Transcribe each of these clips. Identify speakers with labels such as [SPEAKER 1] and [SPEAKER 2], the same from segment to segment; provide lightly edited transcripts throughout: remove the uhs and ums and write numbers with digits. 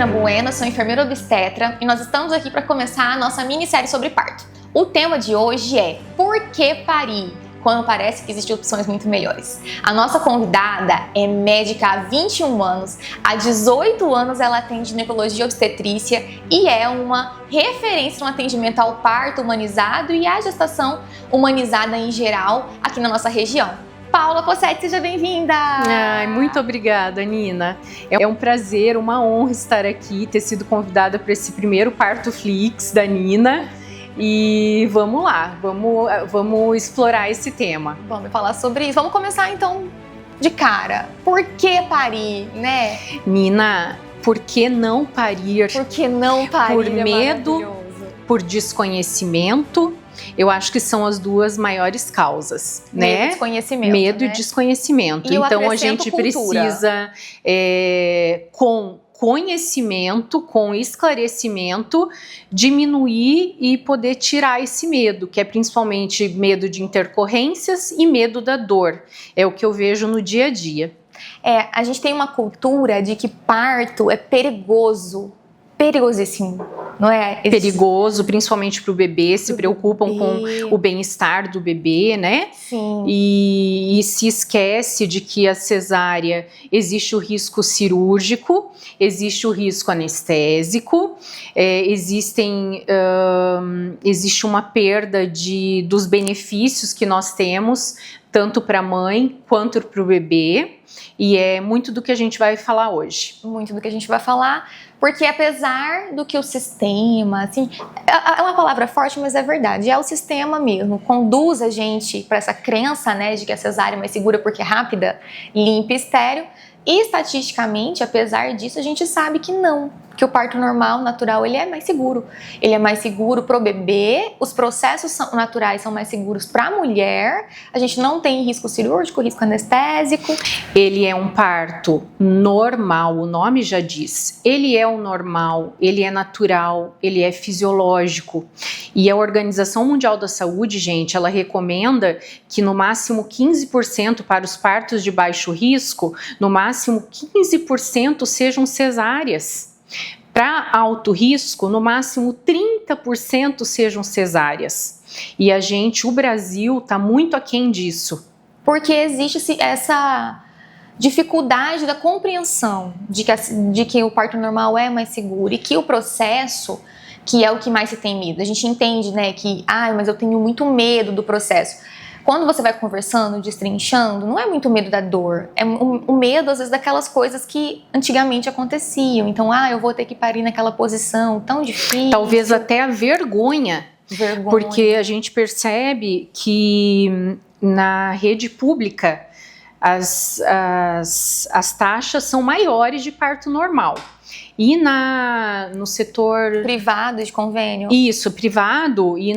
[SPEAKER 1] Nina Bueno, sou enfermeira obstetra e nós estamos aqui para começar a nossa minissérie sobre parto. O tema de hoje é Por que parir? Quando parece que existem opções muito melhores. A nossa convidada é médica há 21 anos, há 18 anos ela atende ginecologia e obstetrícia e é uma referência no atendimento ao parto humanizado e à gestação humanizada em geral aqui na nossa região. Paula Possetti, seja bem-vinda!
[SPEAKER 2] Ai, muito obrigada, Nina. É um prazer, uma honra estar aqui, ter sido convidada para esse primeiro Parto Flix da Nina. E vamos lá, vamos explorar esse tema.
[SPEAKER 1] Vamos falar sobre isso. Vamos começar então de cara. Por que parir, né?
[SPEAKER 2] Nina, por que não parir?
[SPEAKER 1] Por que não parir?
[SPEAKER 2] Por medo, por desconhecimento. Eu acho que são as duas maiores causas,
[SPEAKER 1] né?
[SPEAKER 2] Medo e
[SPEAKER 1] desconhecimento.
[SPEAKER 2] Medo e desconhecimento.
[SPEAKER 1] E
[SPEAKER 2] então a gente
[SPEAKER 1] cultura.
[SPEAKER 2] precisa, com conhecimento, com esclarecimento, diminuir e poder tirar esse medo, que é principalmente medo de intercorrências e medo da dor. É o que eu vejo no dia a dia.
[SPEAKER 1] A gente tem uma cultura de que parto é perigoso. Perigosíssimo, não é?
[SPEAKER 2] Perigoso, principalmente para o bebê, se preocupam com o bem-estar do bebê, né?
[SPEAKER 1] Sim.
[SPEAKER 2] E se esquece de que a cesárea existe o risco cirúrgico, existe o risco anestésico, existe uma perda dos benefícios que nós temos, tanto para a mãe quanto para o bebê, e é muito do que a gente vai falar hoje.
[SPEAKER 1] Muito do que a gente vai falar, porque apesar do que o sistema, assim, é uma palavra forte, mas é verdade, é o sistema mesmo, conduz a gente para essa crença, né, de que a cesárea é mais segura porque é rápida, limpa e estéril, e estatisticamente, apesar disso, a gente sabe que não, que o parto normal, natural, ele é mais seguro. Ele é mais seguro para o bebê, os processos naturais são mais seguros para a mulher, a gente não tem risco cirúrgico, risco anestésico.
[SPEAKER 2] Ele é um parto normal, o nome já diz. Ele é o normal, ele é natural, ele é fisiológico. E a Organização Mundial da Saúde, gente, ela recomenda que no máximo 15% para os partos de baixo risco, no máximo 15% sejam cesáreas. Para alto risco, no máximo 30% sejam cesáreas. E o Brasil, está muito aquém disso.
[SPEAKER 1] Porque existe essa dificuldade da compreensão de que o parto normal é mais seguro e que o processo, que é o que mais se tem medo. A gente entende, né, que, mas eu tenho muito medo do processo. Quando você vai conversando, destrinchando, não é muito medo da dor, é um medo, às vezes, daquelas coisas que antigamente aconteciam. Então, eu vou ter que parir naquela posição tão difícil.
[SPEAKER 2] Talvez até a vergonha. Porque a gente percebe que na rede pública as taxas são maiores de parto normal. E no setor
[SPEAKER 1] privado, de convênio.
[SPEAKER 2] Isso, privado, e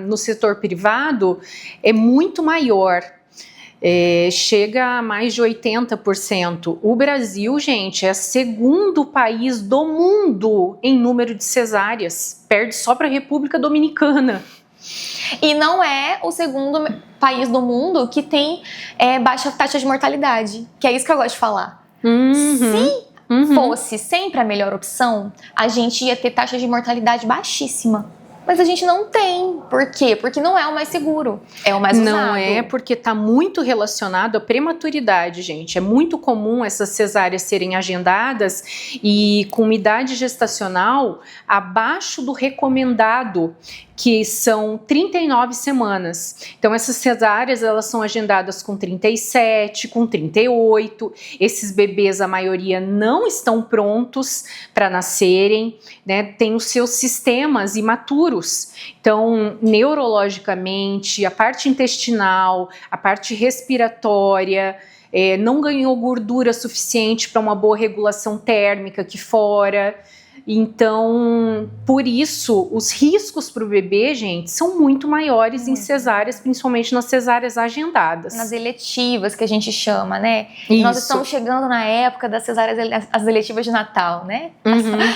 [SPEAKER 2] no setor privado é muito maior, chega a mais de 80%. O Brasil, gente, é o segundo país do mundo em número de cesáreas, perde só para a República Dominicana.
[SPEAKER 1] E não é o segundo país do mundo que tem baixa taxa de mortalidade, que é isso que eu gosto de falar. Se fosse sempre a melhor opção, a gente ia ter taxa de mortalidade baixíssima. Mas a gente não tem. Por quê? Porque não é o mais seguro, é o mais usado.
[SPEAKER 2] Não é, porque está muito relacionado à prematuridade, gente. É muito comum essas cesáreas serem agendadas e com idade gestacional abaixo do recomendado, que são 39 semanas. Então essas cesáreas, elas são agendadas com 37, com 38. Esses bebês, a maioria, não estão prontos para nascerem, né? Tem os seus sistemas imaturos. Então, neurologicamente, a parte intestinal, a parte respiratória, não ganhou gordura suficiente para uma boa regulação térmica aqui fora. Então, por isso, os riscos para o bebê, gente, são muito maiores em cesáreas, principalmente nas cesáreas agendadas.
[SPEAKER 1] Nas eletivas, que a gente chama, né?
[SPEAKER 2] Isso.
[SPEAKER 1] Nós estamos chegando na época das cesáreas, as eletivas de Natal, né?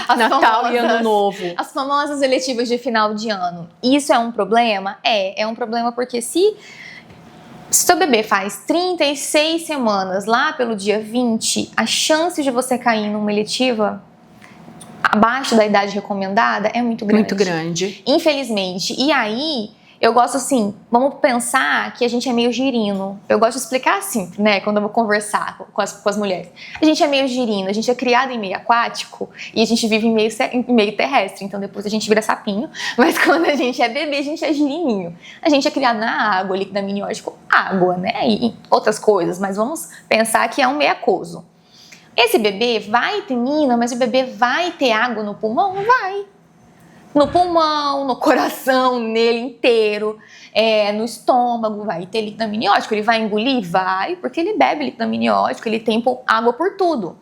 [SPEAKER 2] As Natal e Ano Novo.
[SPEAKER 1] As famosas eletivas de final de ano. Isso é um problema? É um problema porque se seu bebê faz 36 semanas lá pelo dia 20, a chance de você cair numa eletiva abaixo da idade recomendada é muito grande.
[SPEAKER 2] Muito grande.
[SPEAKER 1] Infelizmente. E aí, eu gosto assim, vamos pensar que a gente é meio girino. Eu gosto de explicar assim, né, quando eu vou conversar com as mulheres. A gente é meio girino, a gente é criado em meio aquático e a gente vive em meio terrestre. Então depois a gente vira sapinho, mas quando a gente é bebê, a gente é girininho. A gente é criado na água, líquido amniótico, água, né, e outras coisas. Mas vamos pensar que é um meio aquoso. Esse bebê vai ter mina, mas o bebê vai ter água no pulmão? Vai. No pulmão, no coração, nele inteiro, no estômago, vai ter líquido amniótico. Ele vai engolir? Vai, porque ele bebe líquido amniótico, ele tem água por tudo.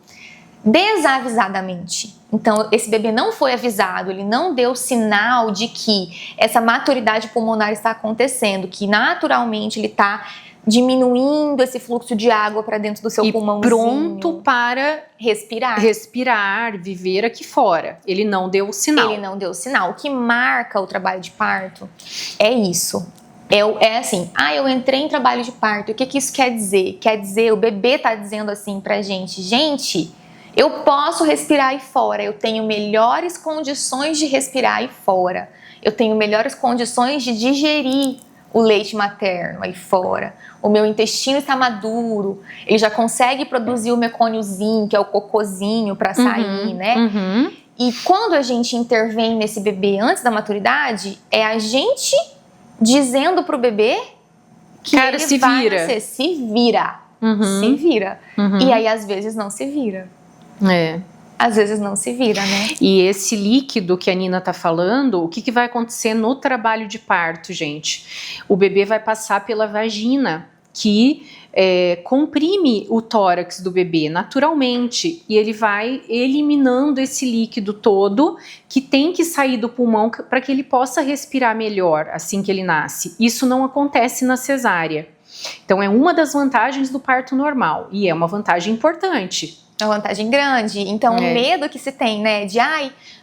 [SPEAKER 1] Desavisadamente. Então, esse bebê não foi avisado, ele não deu sinal de que essa maturidade pulmonar está acontecendo, que naturalmente ele está diminuindo esse fluxo de água para dentro do seu pulmãozinho.
[SPEAKER 2] Pronto para
[SPEAKER 1] respirar,
[SPEAKER 2] viver aqui fora. Ele não deu o sinal.
[SPEAKER 1] Ele não deu o sinal. O que marca o trabalho de parto é isso. É assim, eu entrei em trabalho de parto. O que isso quer dizer? Quer dizer, o bebê tá dizendo assim pra gente, eu posso respirar aí fora, eu tenho melhores condições de respirar aí fora. Eu tenho melhores condições de digerir o leite materno aí fora. O meu intestino está maduro, ele já consegue produzir o mecôniozinho, que é o cocôzinho para sair, né?
[SPEAKER 2] Uhum.
[SPEAKER 1] E quando a gente intervém nesse bebê antes da maturidade, é a gente dizendo pro bebê que ele
[SPEAKER 2] se
[SPEAKER 1] vai
[SPEAKER 2] vira.
[SPEAKER 1] nascer, se vira.
[SPEAKER 2] Uhum.
[SPEAKER 1] Se vira.
[SPEAKER 2] Uhum.
[SPEAKER 1] E aí, às vezes, não se vira. Às vezes não se vira, né?
[SPEAKER 2] E esse líquido que a Nina tá falando, o que vai acontecer no trabalho de parto, gente? O bebê vai passar pela vagina, que comprime o tórax do bebê naturalmente, e ele vai eliminando esse líquido todo que tem que sair do pulmão para que ele possa respirar melhor assim que ele nasce. Isso não acontece na cesárea. Então é uma das vantagens do parto normal, e é uma vantagem importante.
[SPEAKER 1] É uma vantagem grande. Então, o medo que se tem, né? De,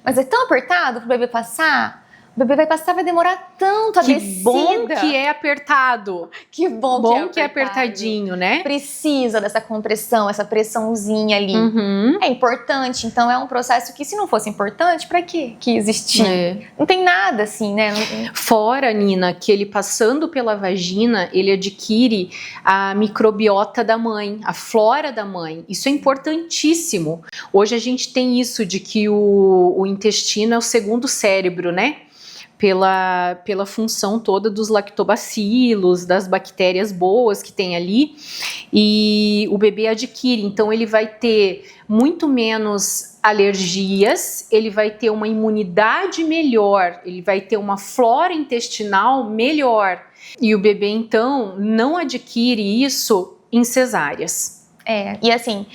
[SPEAKER 1] mas é tão apertado pro bebê passar. O bebê vai passar, vai demorar tanto a descida.
[SPEAKER 2] Que bom que é apertado.
[SPEAKER 1] Que bom
[SPEAKER 2] que é apertadinho, né?
[SPEAKER 1] Precisa dessa compressão, essa pressãozinha ali.
[SPEAKER 2] Uhum.
[SPEAKER 1] É importante. Então, é um processo que, se não fosse importante, pra quê que existir? Não tem nada assim, né?
[SPEAKER 2] Fora, Nina, que ele passando pela vagina, ele adquire a microbiota da mãe, a flora da mãe. Isso é importantíssimo. Hoje a gente tem isso de que o intestino é o segundo cérebro, né? Pela função toda dos lactobacilos, das bactérias boas que tem ali, e o bebê adquire, então ele vai ter muito menos alergias, ele vai ter uma imunidade melhor, ele vai ter uma flora intestinal melhor, e o bebê então não adquire isso em cesáreas.
[SPEAKER 1] E assim,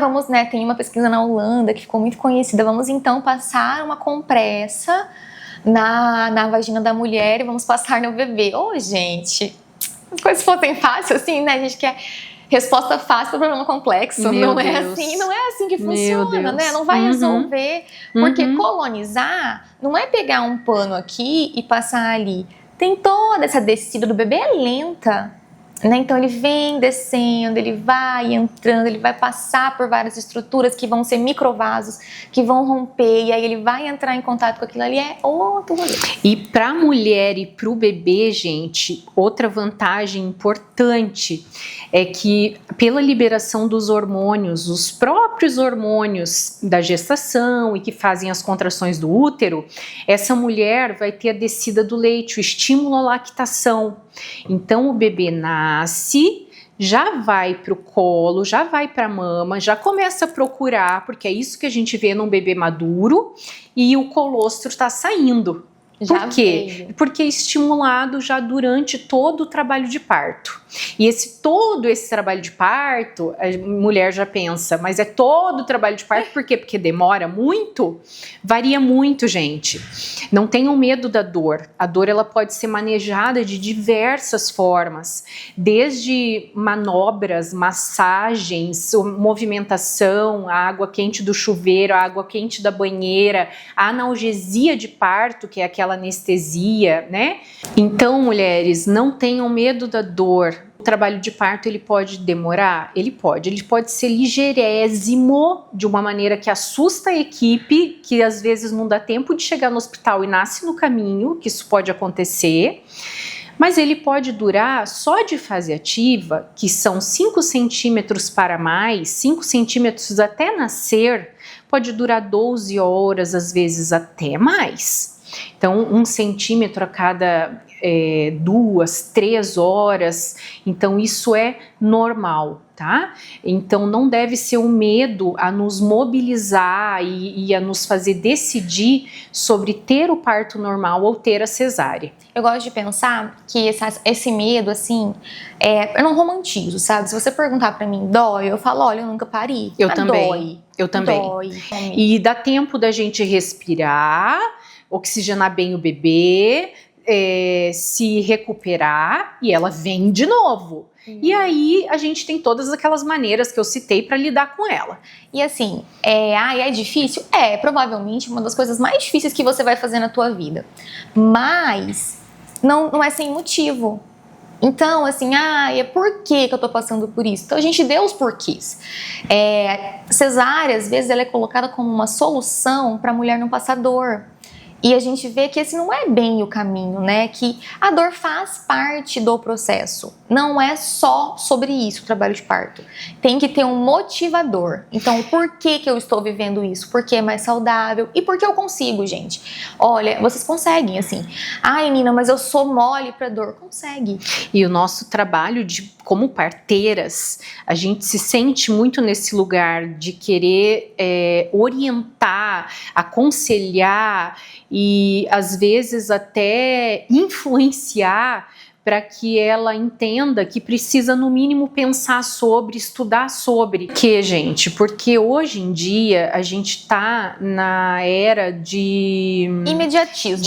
[SPEAKER 1] vamos, né, tem uma pesquisa na Holanda que ficou muito conhecida, vamos então passar uma compressa na vagina da mulher e vamos passar no bebê. Gente, se as coisas fossem fáceis assim, né? A gente quer resposta fácil para problema complexo. Não é assim que funciona, né? Não vai resolver. Porque colonizar não é pegar um pano aqui e passar ali. Tem toda essa descida do bebê, é lenta. Né? Então ele vem descendo, ele vai entrando, ele vai passar por várias estruturas que vão ser microvasos, que vão romper, e aí ele vai entrar em contato com aquilo ali, é outro rolê.
[SPEAKER 2] E para a mulher e para o bebê, gente, outra vantagem importante é que pela liberação dos hormônios, os próprios hormônios da gestação e que fazem as contrações do útero, essa mulher vai ter a descida do leite, o estímulo à lactação. Então o bebê nasce, já vai para o colo, já vai para a mama, já começa a procurar, porque é isso que a gente vê num bebê maduro, e o colostro está saindo. Por quê? Porque é estimulado já durante todo o trabalho de parto. E todo esse trabalho de parto, a mulher já pensa, mas é todo o trabalho de parto, por quê? Porque demora muito? Varia muito, gente. Não tenham medo da dor. A dor ela pode ser manejada de diversas formas, desde manobras, massagens, movimentação, a água quente do chuveiro, a água quente da banheira, a analgesia de parto, que é aquela anestesia, né? Então, mulheres, não tenham medo da dor. O trabalho de parto, ele pode demorar? Ele pode ser ligeirésimo, de uma maneira que assusta a equipe, que às vezes não dá tempo de chegar no hospital e nasce no caminho, que isso pode acontecer. Mas ele pode durar só de fase ativa, que são 5 centímetros para mais, 5 centímetros até nascer, pode durar 12 horas, às vezes até mais. Então, 1 centímetro a cada 2, 3 horas, então isso é normal, tá? Então não deve ser um medo a nos mobilizar e a nos fazer decidir sobre ter o parto normal ou ter a cesárea.
[SPEAKER 1] Eu gosto de pensar que esse medo, assim, eu não romantizo, sabe? Se você perguntar pra mim, dói? Eu falo, olha, eu nunca pari.
[SPEAKER 2] Eu também.
[SPEAKER 1] Dói.
[SPEAKER 2] Eu também.
[SPEAKER 1] Dói.
[SPEAKER 2] E dá tempo da gente respirar, oxigenar bem o bebê, se recuperar e ela vem de novo. E aí a gente tem todas aquelas maneiras que eu citei para lidar com ela.
[SPEAKER 1] E assim, é difícil? É, provavelmente uma das coisas mais difíceis que você vai fazer na tua vida. Mas não é sem motivo. Então, assim, por que eu tô passando por isso? Então a gente deu os porquês. Cesárea, às vezes, ela é colocada como uma solução para a mulher não passar dor. E a gente vê que esse não é bem o caminho, né? Que a dor faz parte do processo. Não é só sobre isso o trabalho de parto. Tem que ter um motivador. Então, por que eu estou vivendo isso? Porque é mais saudável e porque eu consigo, gente. Olha, vocês conseguem, assim. Ai, Nina, mas eu sou mole pra dor. Consegue.
[SPEAKER 2] E o nosso trabalho como parteiras, a gente se sente muito nesse lugar de querer orientar, aconselhar e às vezes até influenciar para que ela entenda que precisa no mínimo pensar sobre, estudar sobre. Porque hoje em dia a gente está na era de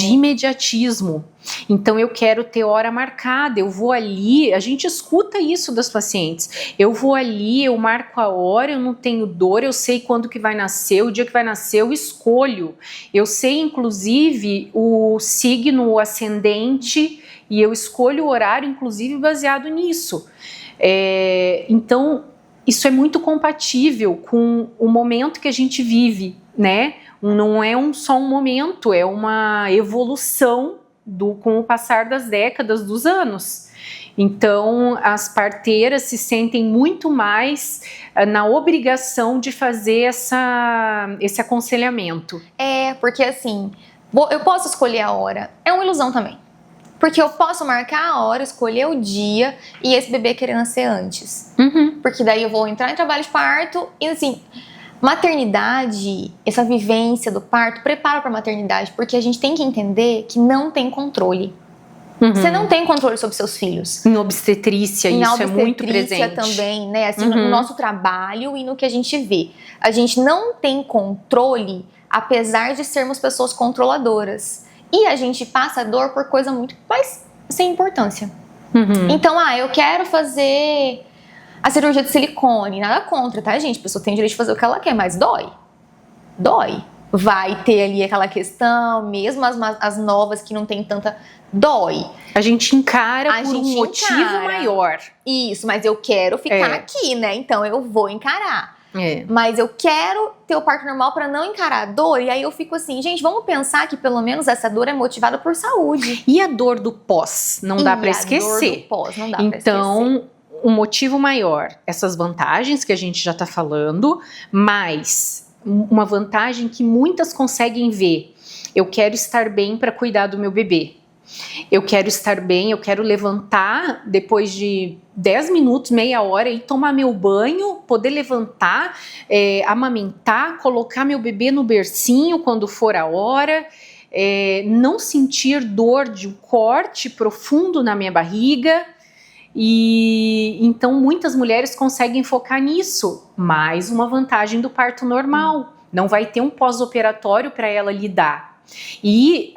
[SPEAKER 2] imediatismo. Então eu quero ter hora marcada, eu vou ali, a gente escuta isso das pacientes, eu vou ali, eu marco a hora, eu não tenho dor, eu sei quando que vai nascer, o dia que vai nascer eu escolho, eu sei inclusive o signo, o ascendente, e eu escolho o horário inclusive baseado nisso. Então isso é muito compatível com o momento que a gente vive, né? Não é só um momento, é uma evolução com o passar das décadas, dos anos. Então, as parteiras se sentem muito mais na obrigação de fazer esse aconselhamento.
[SPEAKER 1] Porque assim, eu posso escolher a hora, é uma ilusão também. Porque eu posso marcar a hora, escolher o dia e esse bebê querer nascer antes.
[SPEAKER 2] Uhum.
[SPEAKER 1] Porque daí eu vou entrar em trabalho de parto e assim... Maternidade, essa vivência do parto, prepara para a maternidade, porque a gente tem que entender que não tem controle. Uhum. Você não tem controle sobre seus filhos.
[SPEAKER 2] Em obstetrícia, isso é muito presente.
[SPEAKER 1] Também, né? Assim, no nosso trabalho e no que a gente vê. A gente não tem controle, apesar de sermos pessoas controladoras. E a gente passa dor por coisa muito mais sem importância.
[SPEAKER 2] Uhum.
[SPEAKER 1] Então, eu quero fazer a cirurgia de silicone, nada contra, tá, gente? A pessoa tem o direito de fazer o que ela quer, mas dói. Dói. Vai ter ali aquela questão, mesmo as novas que não tem tanta... Dói.
[SPEAKER 2] A gente encara por um motivo maior.
[SPEAKER 1] Isso, mas eu quero ficar aqui, né? Então eu vou encarar. Mas eu quero ter o parto normal pra não encarar a dor. E aí eu fico assim, gente, vamos pensar que pelo menos essa dor é motivada por saúde.
[SPEAKER 2] E a dor do pós? Não dá pra esquecer.
[SPEAKER 1] A dor do pós, não dá pra esquecer.
[SPEAKER 2] Então... um motivo maior, essas vantagens que a gente já está falando, mas uma vantagem que muitas conseguem ver. Eu quero estar bem para cuidar do meu bebê. Eu quero estar bem, eu quero levantar depois de 10 minutos, meia hora e tomar meu banho, poder levantar, amamentar, colocar meu bebê no bercinho quando for a hora, não sentir dor de um corte profundo na minha barriga. E então muitas mulheres conseguem focar nisso. Mais uma vantagem do parto normal. Não vai ter um pós-operatório para ela lidar. E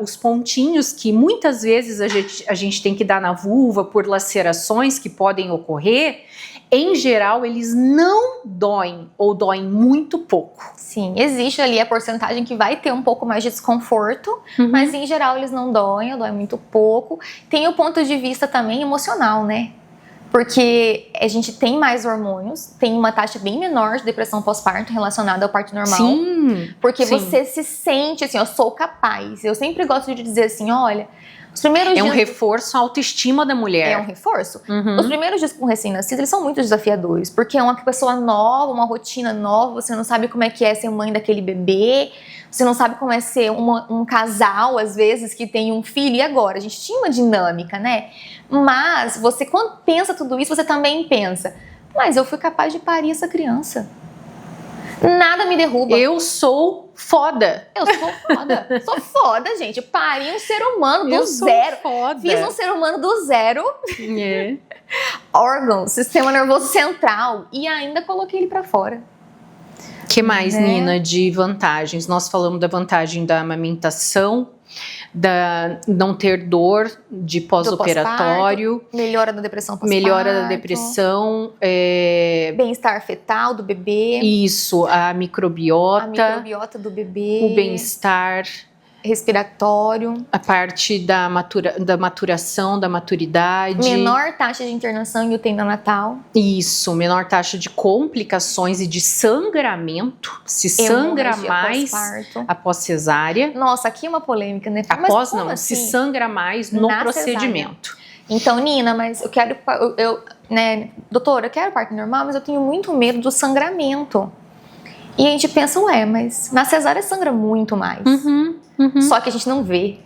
[SPEAKER 2] os pontinhos que muitas vezes a gente tem que dar na vulva por lacerações que podem ocorrer, em geral eles não doem ou doem muito pouco.
[SPEAKER 1] Sim, existe ali a porcentagem que vai ter um pouco mais de desconforto, mas em geral eles não doem, ou doem muito pouco. Tem o ponto de vista também emocional, né? Porque a gente tem mais hormônios, tem uma taxa bem menor de depressão pós-parto relacionada ao parto normal.
[SPEAKER 2] Sim.
[SPEAKER 1] Porque
[SPEAKER 2] sim.
[SPEAKER 1] você se sente assim, eu sou capaz. Eu sempre gosto de dizer assim, olha, os primeiros dias...
[SPEAKER 2] É um reforço à autoestima da mulher.
[SPEAKER 1] É um reforço. Os primeiros dias com recém-nascido, eles são muito desafiadores. Porque é uma pessoa nova, uma rotina nova, você não sabe como é que é ser mãe daquele bebê, você não sabe como é ser um casal, às vezes, que tem um filho. E agora? A gente tinha uma dinâmica, né? Mas você, quando pensa tudo isso, você também pensa, mas eu fui capaz de parir essa criança. Nada me derruba.
[SPEAKER 2] Eu sou foda.
[SPEAKER 1] Eu sou foda. Sou foda, gente. Pari um ser humano do zero.
[SPEAKER 2] Foda.
[SPEAKER 1] Fiz um ser humano do zero. Órgão, sistema nervoso central. E ainda coloquei ele pra fora.
[SPEAKER 2] Que mais, Nina, de vantagens? Nós falamos da vantagem da amamentação, da não ter dor de pós-operatório,
[SPEAKER 1] melhora da depressão pós-parto,
[SPEAKER 2] melhora da depressão,
[SPEAKER 1] bem-estar fetal do bebê,
[SPEAKER 2] isso, a microbiota
[SPEAKER 1] do bebê,
[SPEAKER 2] o bem-estar
[SPEAKER 1] respiratório,
[SPEAKER 2] a parte da maturação, da maturidade,
[SPEAKER 1] menor taxa de internação em UTI neonatal,
[SPEAKER 2] isso, menor taxa de complicações e de sangramento, se sangra mais após cesárea.
[SPEAKER 1] Nossa, aqui é uma polêmica, né?
[SPEAKER 2] Após não, assim? Se sangra mais no procedimento.
[SPEAKER 1] Cesárea. Então, Nina, mas eu quero, né, doutora, eu quero parto normal, mas eu tenho muito medo do sangramento. E a gente pensa, ué, mas na cesárea sangra muito mais. Só que a gente não vê.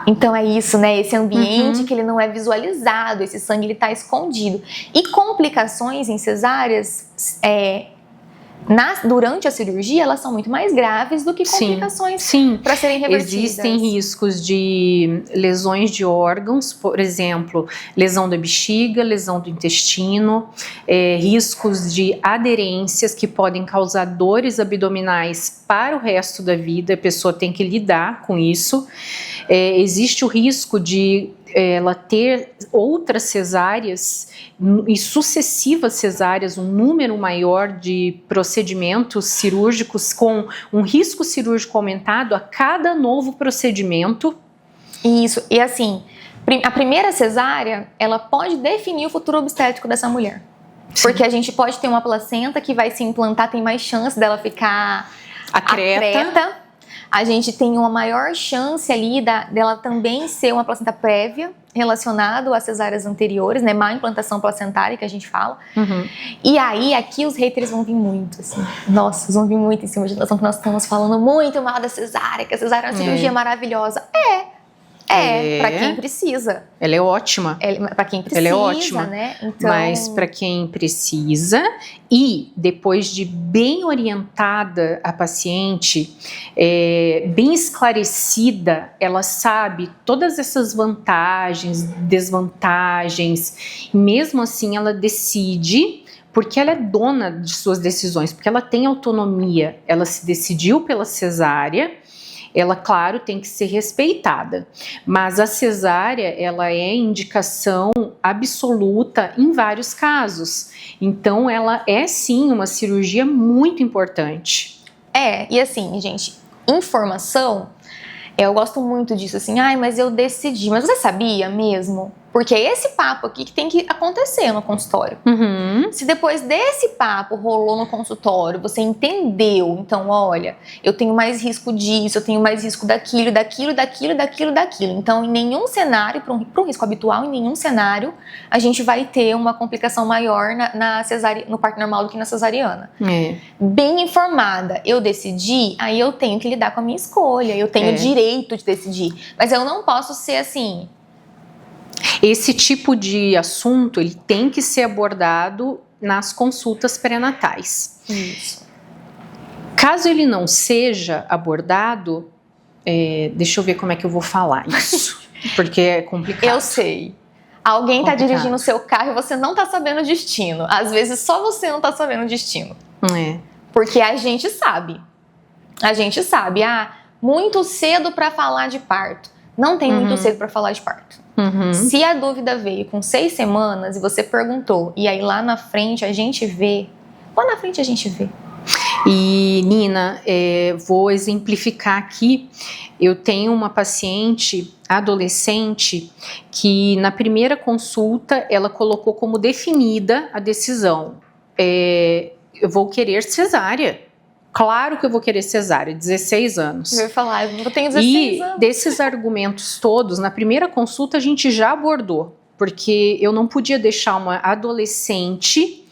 [SPEAKER 1] Então é isso, né? Esse ambiente que ele não é visualizado, esse sangue ele tá escondido. E complicações em cesáreas, durante a cirurgia, elas são muito mais graves do que complicações para serem revertidas.
[SPEAKER 2] Existem riscos de lesões de órgãos, por exemplo, lesão da bexiga, lesão do intestino, riscos de aderências que podem causar dores abdominais para o resto da vida, a pessoa tem que lidar com isso. Existe o risco de ela ter outras cesáreas e sucessivas cesáreas, um número maior de procedimentos cirúrgicos com um risco cirúrgico aumentado a cada novo procedimento.
[SPEAKER 1] Isso, e assim, a primeira cesárea, ela pode definir o futuro obstétrico dessa mulher. Sim. Porque a gente pode ter uma placenta que vai se implantar, tem mais chance dela ficar acreta. A gente tem uma maior chance ali dela também ser uma placenta prévia relacionada às cesáreas anteriores, né? Má implantação placentária que a gente fala. E aí, aqui os haters vão vir muito, assim. Nossa, eles vão vir muito em cima de nós, que nós estamos falando muito mal da cesárea, que a cesárea é uma cirurgia maravilhosa. Para quem precisa.
[SPEAKER 2] Ela é ótima.
[SPEAKER 1] Para quem precisa,
[SPEAKER 2] ela é ótima,
[SPEAKER 1] né? Então...
[SPEAKER 2] Mas para quem precisa e depois de bem orientada a paciente, bem esclarecida, ela sabe todas essas vantagens, desvantagens, e mesmo assim ela decide, porque ela é dona de suas decisões, porque ela tem autonomia, ela se decidiu pela cesárea. Ela, claro, tem que ser respeitada, mas a cesárea, ela é indicação absoluta em vários casos. Então, ela é sim uma cirurgia muito importante.
[SPEAKER 1] E assim, gente, informação, eu gosto muito disso, assim, mas eu decidi, mas você sabia mesmo? Porque é esse papo aqui que tem que acontecer no consultório. Se depois desse papo rolou no consultório, você entendeu, então olha, eu tenho mais risco disso, eu tenho mais risco daquilo. Então em nenhum cenário, para um risco habitual, em nenhum cenário, a gente vai ter uma complicação maior no parto normal do que na cesariana. Bem informada, eu decidi, aí eu tenho que lidar com a minha escolha, eu tenho o direito de decidir. Mas eu não posso ser assim...
[SPEAKER 2] Esse tipo de assunto, ele tem que ser abordado nas consultas pré-natais.
[SPEAKER 1] Isso.
[SPEAKER 2] Caso ele não seja abordado, deixa eu ver como é que eu vou falar isso, porque é complicado.
[SPEAKER 1] Eu sei. Alguém está dirigindo o seu carro e você não está sabendo o destino. Às vezes só você não está sabendo o destino. Porque a gente sabe. Muito cedo para falar de parto. Não tem muito cedo para falar de parto. Se a dúvida veio com 6 semanas e você perguntou, e aí lá na frente a gente vê,
[SPEAKER 2] E, Nina, vou exemplificar aqui. Eu tenho uma paciente adolescente que na primeira consulta ela colocou como definida a decisão. Eu vou querer cesárea. Claro que eu vou querer cesárea, 16 anos.
[SPEAKER 1] Eu ia falar, eu tenho 16 anos.
[SPEAKER 2] E desses argumentos todos, na primeira consulta a gente já abordou, porque eu não podia deixar uma adolescente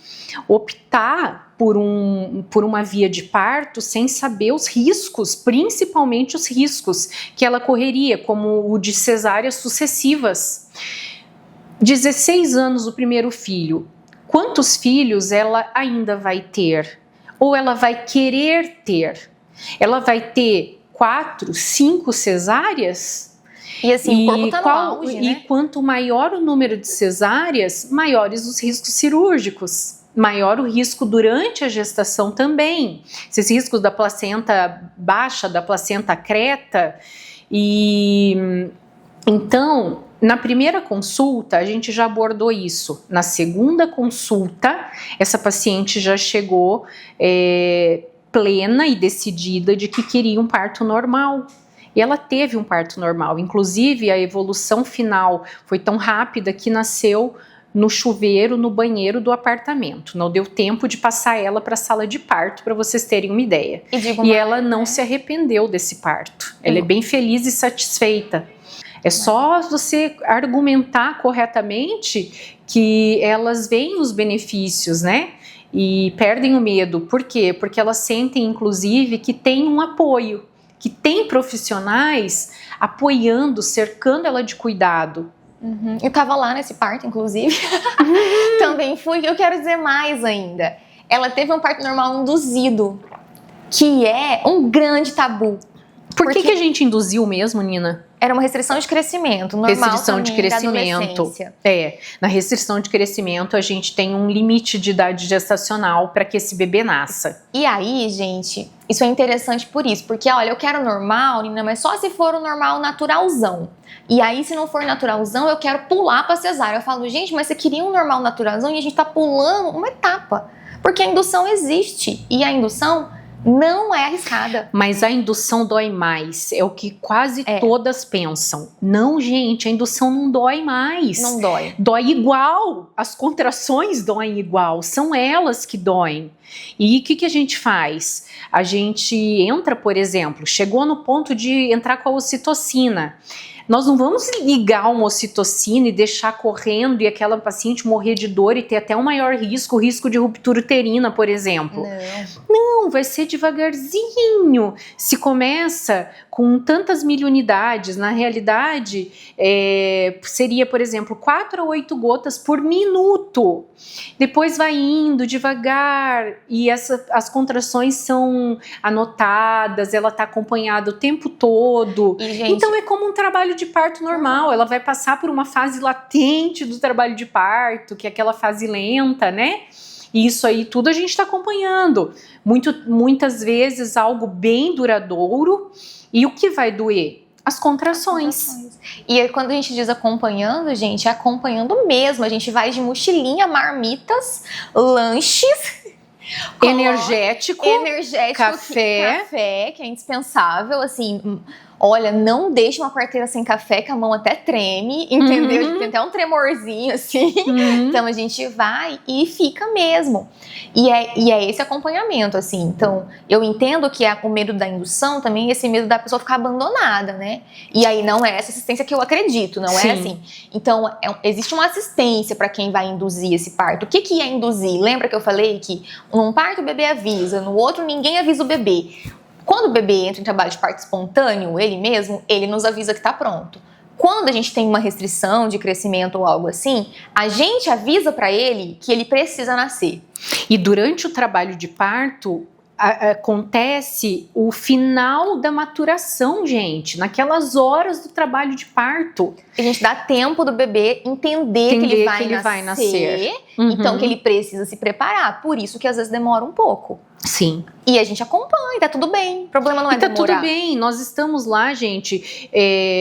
[SPEAKER 2] optar por uma via de parto sem saber os riscos, principalmente os riscos que ela correria, como o de cesáreas sucessivas. 16 anos o primeiro filho. Quantos filhos ela ainda vai ter? Ou ela vai querer ter? Ela vai ter 4, 5 cesáreas?
[SPEAKER 1] E assim, o corpo tá no auge, né?
[SPEAKER 2] E quanto maior o número de cesáreas, maiores os riscos cirúrgicos. Maior o risco durante a gestação também. Esses riscos da placenta baixa, da placenta creta. E então, na primeira consulta, a gente já abordou isso. Na segunda consulta, essa paciente já chegou plena e decidida de que queria um parto normal. E ela teve um parto normal. Inclusive, a evolução final foi tão rápida que nasceu no chuveiro, no banheiro do apartamento. Não deu tempo de passar ela para a sala de parto, para vocês terem uma ideia. E ela não se arrependeu desse parto. Ela é bem feliz e satisfeita. É só você argumentar corretamente que elas veem os benefícios, né? E perdem o medo. Por quê? Porque elas sentem, inclusive, que tem um apoio, que tem profissionais apoiando, cercando ela de cuidado.
[SPEAKER 1] Eu tava lá nesse parto, inclusive. Também fui. Eu quero dizer mais ainda. Ela teve um parto normal induzido, que é um grande tabu.
[SPEAKER 2] Por que a gente induziu mesmo, Nina?
[SPEAKER 1] Era uma restrição de crescimento, normal
[SPEAKER 2] restrição
[SPEAKER 1] também,
[SPEAKER 2] de crescimento. Na restrição de crescimento a gente tem um limite de idade gestacional para que esse bebê nasça.
[SPEAKER 1] E aí, gente, isso é interessante por isso, porque olha, eu quero normal, Nina, mas só se for o normal naturalzão. E aí, se não for naturalzão, eu quero pular para cesárea. Eu falo, gente, mas você queria um normal naturalzão e a gente tá pulando uma etapa, porque a indução existe e a indução não é arriscada.
[SPEAKER 2] Mas a indução dói mais, é o que quase todas pensam. Não, gente, a indução não dói mais.
[SPEAKER 1] Não dói.
[SPEAKER 2] Dói igual, as contrações doem igual, são elas que doem. E o que a gente faz? A gente entra, por exemplo, chegou no ponto de entrar com a ocitocina. Nós não vamos ligar uma ocitocina e deixar correndo e aquela paciente morrer de dor e ter até um maior risco, o risco de ruptura uterina, por exemplo. Não, vai ser devagarzinho. Se começa com tantas mil unidades, na realidade, seria, por exemplo, 4 a 8 gotas por minuto. Depois vai indo devagar e as contrações são anotadas, ela está acompanhada o tempo todo.
[SPEAKER 1] E, gente,
[SPEAKER 2] então é como um trabalho de parto normal, ela vai passar por uma fase latente do trabalho de parto, que é aquela fase lenta, né? E isso aí tudo a gente está acompanhando. Muitas vezes algo bem duradouro. E o que vai doer? As contrações.
[SPEAKER 1] E aí, quando a gente diz acompanhando, gente, é acompanhando mesmo. A gente vai de mochilinha, marmitas, lanches,
[SPEAKER 2] energético,
[SPEAKER 1] café, que é indispensável, assim. Olha, não deixe uma parteira sem café, que a mão até treme, entendeu? Tem até um tremorzinho, assim. Então, a gente vai e fica mesmo. E é esse acompanhamento, assim. Então, eu entendo que o medo da indução também é esse medo da pessoa ficar abandonada, né? E aí, não é essa assistência que eu acredito, não é assim. Então, existe uma assistência para quem vai induzir esse parto. O que é induzir? Lembra que eu falei que num parto o bebê avisa, no outro ninguém avisa o bebê. Quando o bebê entra em trabalho de parto espontâneo, ele mesmo, ele nos avisa que está pronto. Quando a gente tem uma restrição de crescimento ou algo assim, a gente avisa para ele que ele precisa nascer.
[SPEAKER 2] E durante o trabalho de parto, acontece o final da maturação, gente, naquelas horas do trabalho de parto.
[SPEAKER 1] A gente dá tempo do bebê entender que ele vai nascer. Então que ele precisa se preparar. Por isso que às vezes demora um pouco.
[SPEAKER 2] Sim.
[SPEAKER 1] E a gente acompanha, tá tudo bem. O problema não é demorar.
[SPEAKER 2] Tá tudo bem, nós estamos lá, gente,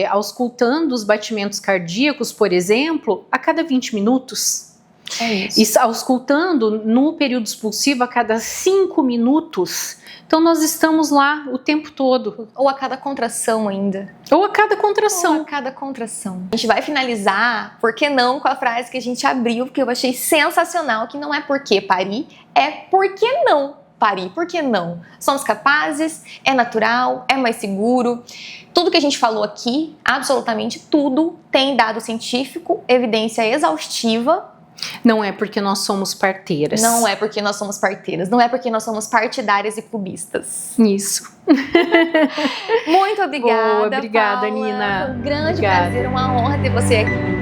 [SPEAKER 2] auscultando os batimentos cardíacos, por exemplo, a cada 20 minutos.
[SPEAKER 1] É isso.
[SPEAKER 2] E auscultando no período expulsivo a cada 5 minutos. Então nós estamos lá o tempo todo.
[SPEAKER 1] Ou a cada contração ainda.
[SPEAKER 2] Ou a cada contração.
[SPEAKER 1] Ou a cada contração. A gente vai finalizar, por que não, com a frase que a gente abriu, porque eu achei sensacional, que não é porque parir, é por que não parir, por que não? Somos capazes, é natural, é mais seguro. Tudo que a gente falou aqui, absolutamente tudo, tem dado científico, evidência exaustiva.
[SPEAKER 2] Não é porque nós somos parteiras.
[SPEAKER 1] Não é porque nós somos parteiras. Não é porque nós somos partidárias e clubistas.
[SPEAKER 2] Isso.
[SPEAKER 1] Muito obrigada,
[SPEAKER 2] Boa, obrigada,
[SPEAKER 1] Paula.
[SPEAKER 2] Nina.
[SPEAKER 1] Foi um grande
[SPEAKER 2] Obrigada.
[SPEAKER 1] prazer, uma honra ter você aqui.